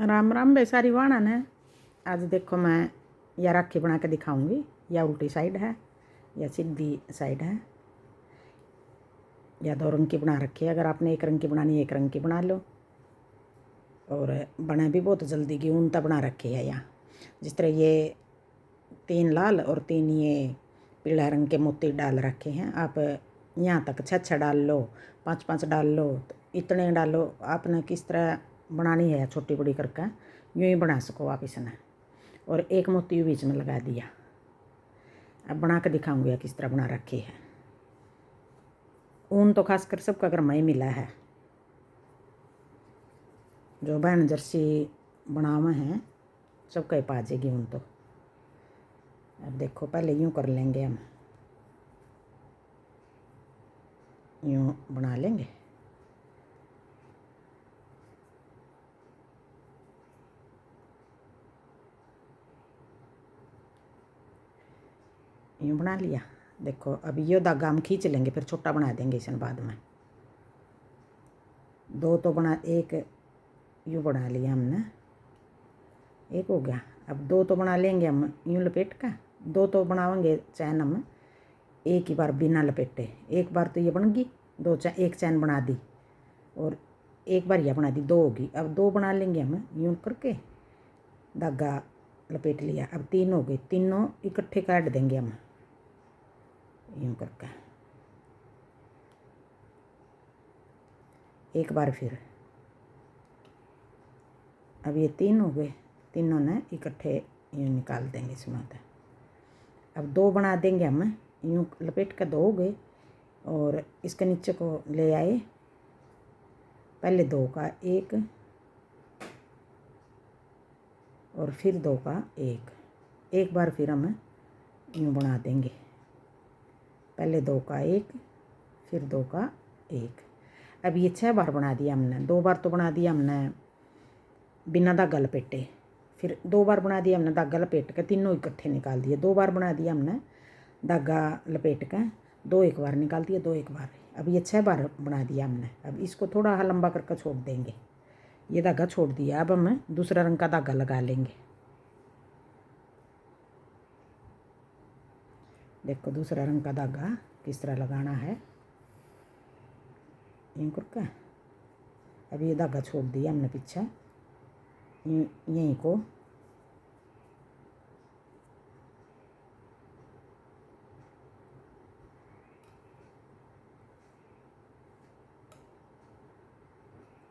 राम राम बेसारी वाणा ने। आज देखो मैं या राखी बना के दिखाऊंगी। या उल्टी साइड है या सीधी साइड है या दो रंग की बना रखी है। अगर आपने एक रंग की बनानी है एक रंग की बना लो। और बने भी बहुत जल्दी की ऊन तक बना रखी है। यहाँ जिस तरह ये 3 लाल और 3 ये पीला रंग के मोती डाल रखे हैं। आप यहाँ तक 6 डाल लो, 5 डाल लो, तो इतने डालो। आपने किस तरह बनानी है छोटी बड़ी करके यूँ ही बना सको आप इसने। और एक मोती बीच में लगा दिया। अब बना के दिखाऊंगी किस तरह बना रखी है। ऊन तो खासकर सबका घर में ही मिला है। जो बहन जर्सी बनावे हैं सबका ही पा जाएगी ऊन तो। अब देखो पहले यूँ कर लेंगे, हम यूँ बना लेंगे। यूँ बना लिया। देखो अब ये धागा हम खींच लेंगे, फिर छोटा बना देंगे इसे बाद में। 2 तो बना, एक यूँ बना लिया हमने, एक हो गया। अब 2 तो बना लेंगे हम यूँ लपेट का। 2 तो बनाएंगे चैन हम एक ही बार बिना लपेटे। एक बार तो ये बन गई, 2 चैन, एक चैन बना दी और एक बार यह बना दी, 2 होगी। अब 2 बना लेंगे हम यूँ करके, धागा लपेट लिया। अब 3 हो गए, तीनों इकट्ठे काट देंगे हम यूँ करके। एक बार फिर, अब ये 3 हो गए, तीनों ने इकट्ठे यूँ निकाल देंगे इसमें। अब 2 बना देंगे हम यूँ लपेट कर, 2 हो गए। और इसके नीचे को ले आए, पहले 2 का 1 और फिर 2 का 1। एक बार फिर हम यूँ बना देंगे, पहले 2 का 1 फिर 2 का 1। अब ये 6 बार बना दिया हमने। 2 बार तो बना दिया हमने बिना धागा लपेटे, फिर 2 बार बना दिया हमने धागा लपेट के, तीनों इकट्ठे निकाल दिए। 2 बार बना दिया हमने धागा लपेट के, 2 एक बार निकाल दिए, 2 एक बार। अब ये 6 बार बना दिया हमने। अब इसको थोड़ा लंबा करके छोड़ देंगे। ये धागा छोड़ दिया। अब हम दूसरा रंग का धागा लगा लेंगे। देखो दूसरा रंग का धागा किस तरह लगाना है यूँ करके। अब ये धागा छोड़ दिया हमने पीछे, यहीं को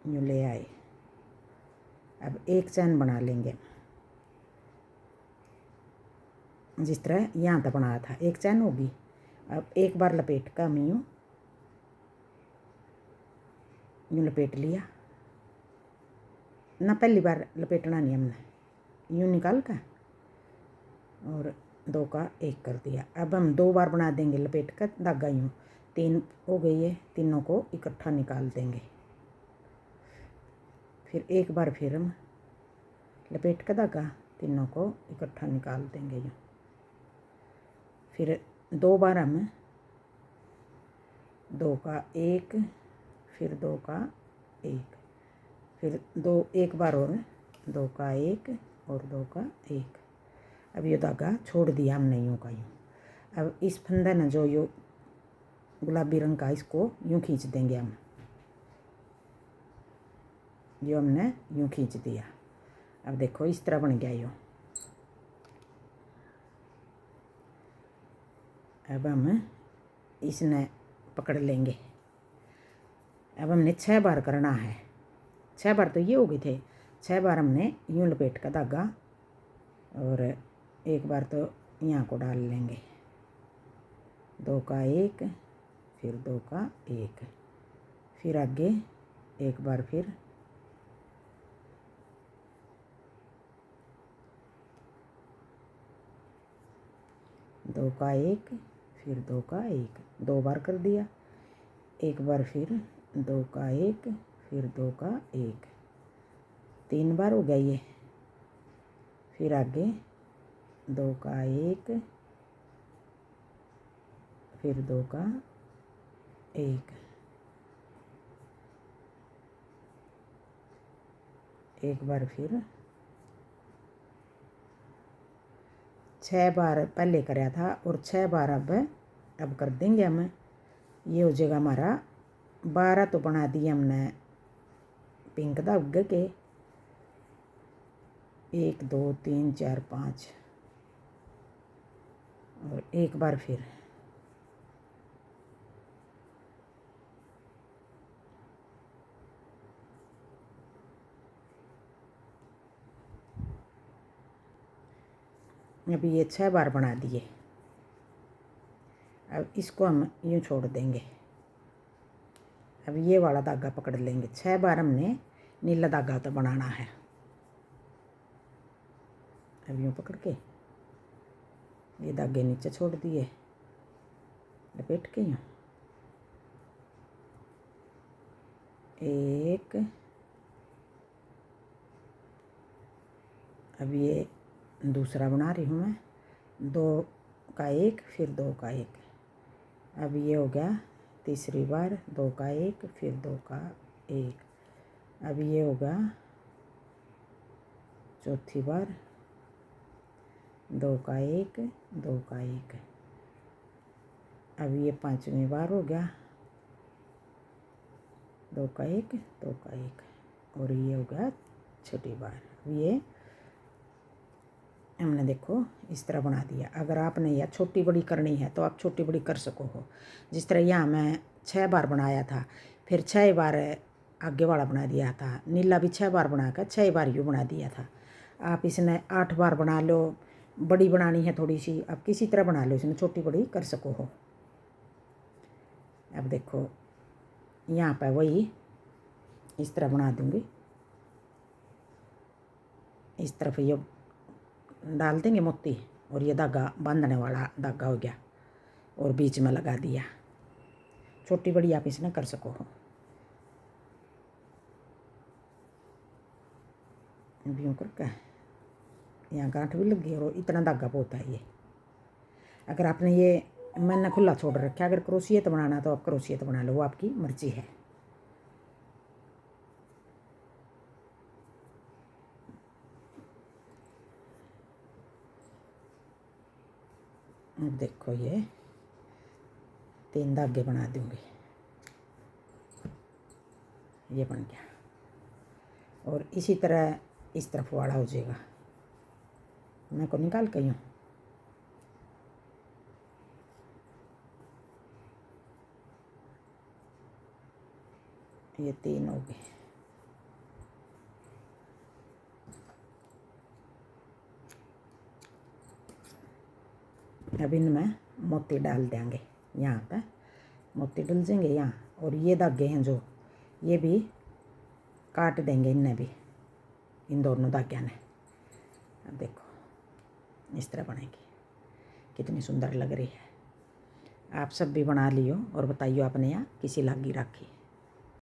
यूँ ले आए। अब एक चैन बना लेंगे जिस तरह यहाँ तक बनाया था, एक चैन होगी। अब एक बार लपेट का हम यूँ लपेट लिया ना, पहली बार लपेटना नहीं हमने, यूँ निकाल का और 2 का 1 कर दिया। अब हम 2 बार बना देंगे लपेट कर धागा यूँ। 3 हो गई है, तीनों को इकट्ठा निकाल देंगे। फिर एक बार फिर हम लपेट का धागा, तीनों को इकट्ठा निकाल देंगे यूँ। फिर 2 बार हम 2 का 1 फिर 2 का 1, फिर 2 एक बार और 2 का 1 और 2 का 1। अब ये धागा छोड़ दिया हमने यूँ का यूँ। अब इस फंदे न जो यो गुलाबी रंग का, इसको यूँ खींच देंगे हम। जो हमने यूँ खींच दिया। अब देखो इस तरह बन गया यो। अब हम इसने पकड़ लेंगे। अब हमने 6 बार करना है। 6 बार तो ये हो गए थे, 6 बार हमने यूँ लपेट का धागा और एक बार तो यहाँ को डाल लेंगे। 2 का 1 फिर 2 का 1, फिर आगे एक बार फिर 2 का 1 फिर 2 का 1, 2 बार कर दिया। एक बार फिर 2 का 1 फिर 2 का 1, 3 बार हो गया ये। फिर आगे 2 का 1 फिर 2 का 1, एक बार फिर 6 बार पहले कराया था और 6 बार अब कर देंगे हम। ये हो जाएगा हमारा 12 तो बना दिए हमने पिंक धागे के, 1 2 3 4 5 और एक बार फिर अभी ये 6 बार बना दिए। अब इसको हम यूँ छोड़ देंगे। अब ये वाला धागा पकड़ लेंगे। 6 बार हमने नीला धागा तो बनाना है। अब यूँ पकड़ के ये धागे नीचे छोड़ दिए, लपेट के यूँ, एक, अब ये दूसरा बना रही हूँ मैं, 2 का 1 फिर 2 का 1। अब ये हो गया तीसरी बार, 2 का 1 फिर 2 का 1। अब ये होगा चौथी बार, 2 का 1 2 का 1। अब ये 5वीं बार हो गया, 2 का 1 2 का 1 और ये हो गया छठी बार। अब ये हमने देखो इस तरह बना दिया। अगर आपने यह छोटी बड़ी करनी है तो आप छोटी बड़ी कर सको हो। जिस तरह यहाँ मैं 6 बार बनाया था, फिर 6 बार आगे वाला बना दिया था। नीला भी 6 बार बनाकर 6 बार यूँ बना दिया था। आप इसने 8 बार बना लो, बड़ी बनानी है थोड़ी सी, आप किसी तरह बना लो, इसमें छोटी बड़ी कर सको हो। अब देखो यहाँ पर वही इस तरह बना दूँगी। इस तरफ ये डाल देंगे मोती और ये धागा बांधने वाला धागा हो गया और बीच में लगा दिया। छोटी बड़ी आप इसमें कर सको हो। यूँ करके यहाँ गांठ भी लगी और इतना धागा बहुत है ये। अगर आपने ये मैंने खुला छोड़ रखा, अगर क्रोशियत बनाना तो आप क्रोशियत बना लो, वो आपकी मर्जी है। अब देखो ये 3 धागे बना दूँगी, ये बन गया। और इसी तरह इस तरफ वाला हो जाएगा। मैं को निकाल के यूँ ये 3 हो गए। अब इनमें मोती डाल देंगे, यहाँ पर मोती डल जाएंगे यहाँ। और ये धागे हैं जो, ये भी काट देंगे इन्हें भी, इन दोनों धाग्या ने। अब देखो इस तरह बनेगी, कितनी सुंदर लग रही है। आप सब भी बना लियो और बताइयो आपने यहाँ किसी लागी राखी।